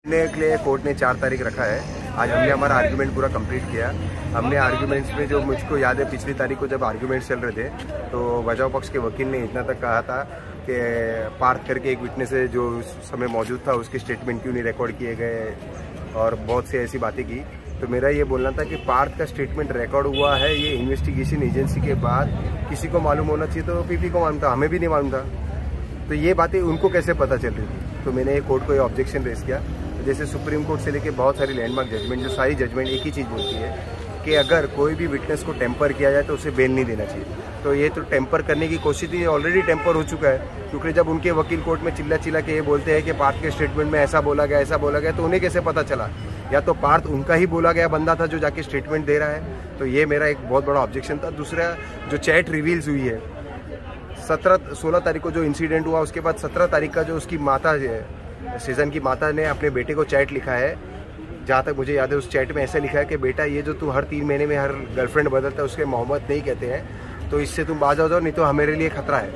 के लिए कोर्ट ने 4 तारीख रखा है। आज हमने हमारा आर्ग्यूमेंट पूरा कंप्लीट किया। हमने आर्ग्यूमेंट्स में जो मुझको याद है पिछली तारीख को जब आर्ग्यूमेंट्स चल रहे थे तो बचाव पक्ष के वकील ने इतना तक कहा था कि पार्थ करके एक विटनेस है जो उस समय मौजूद था, उसके स्टेटमेंट क्यों नहीं रिकॉर्ड किए गए और बहुत सी ऐसी बातें की। तो मेरा ये बोलना था कि पार्थ का स्टेटमेंट रिकॉर्ड हुआ है, ये इन्वेस्टिगेशन एजेंसी के बाद किसी को मालूम होना चाहिए, तो पीपी को मालूम था, हमें भी नहीं मालूम था। तो ये बातें उनको कैसे पता चल रही थी। तो मैंने कोर्ट को ये ऑब्जेक्शन रेज किया। जैसे सुप्रीम कोर्ट से लेके बहुत सारी लैंडमार्क जजमेंट, जो सारी जजमेंट एक ही चीज़ बोलती है कि अगर कोई भी विटनेस को टेम्पर किया जाए तो उसे बेल नहीं देना चाहिए। तो ये तो टेम्पर करने की कोशिश थी, ऑलरेडी टेम्पर हो चुका है, क्योंकि जब उनके वकील कोर्ट में चिल्ला के ये बोलते हैं कि पार्थ के स्टेटमेंट में ऐसा बोला गया, तो उन्हें कैसे पता चला? या तो पार्थ उनका ही बोला गया बंदा था जो जाके स्टेटमेंट दे रहा है। तो ये मेरा एक बहुत बड़ा ऑब्जेक्शन था। दूसरा, जो चैट रिवील्स हुई है 16 तारीख को जो इंसिडेंट हुआ, उसके बाद 17 तारीख का जो उसकी माता सीजन की माता ने अपने बेटे को चैट लिखा है, जहाँ तक मुझे याद है उस चैट में ऐसा लिखा है कि बेटा ये जो तू हर 3 महीने में हर गर्लफ्रेंड बदलता है उसके मोहम्मद नहीं कहते हैं, तो इससे तुम बाज आ जाओ, नहीं तो हमारे लिए खतरा है।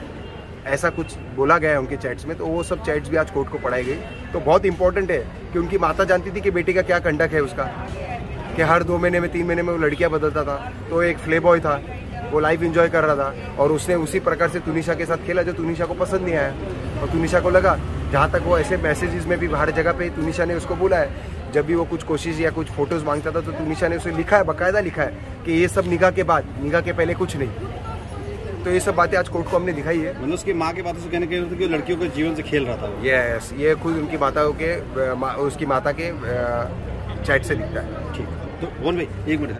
ऐसा कुछ बोला गया है उनके चैट्स में। तो वो सब चैट्स भी आज कोर्ट को पढ़ाई गई। तो बहुत इंपॉर्टेंट है कि उनकी माता जानती थी कि बेटे का क्या कंडक्ट है उसका, कि हर 2 महीने में 3 महीने में वो लड़कियाँ बदलता था। तो एक प्ले बॉय था, वो लाइफ एंजॉय कर रहा था और उसने उसी प्रकार से तुनिशा के साथ खेला जो तुनिशा को पसंद नहीं आया। और तुनिशा को लगा, जहाँ तक वो ऐसे मैसेजेस में भी हर जगह पे तुनिशा ने उसको बोला है, जब भी वो कुछ कोशिश या कुछ फोटोज मांगता था तो तुनिशा ने उसे लिखा है, बाकायदा लिखा है कि ये सब निकाह के बाद, निकाह के पहले कुछ नहीं। तो ये सब बातें आज कोर्ट को हमने दिखाई है। मतलब उसकी माँ के बातों से कहने के लिए कि लड़कियों के जीवन से खेल रहा था। यस, ये खुद उनकी माता के उसकी माता के चैट से दिखता है। ठीक, तो मोहन भाई 1 मिनट।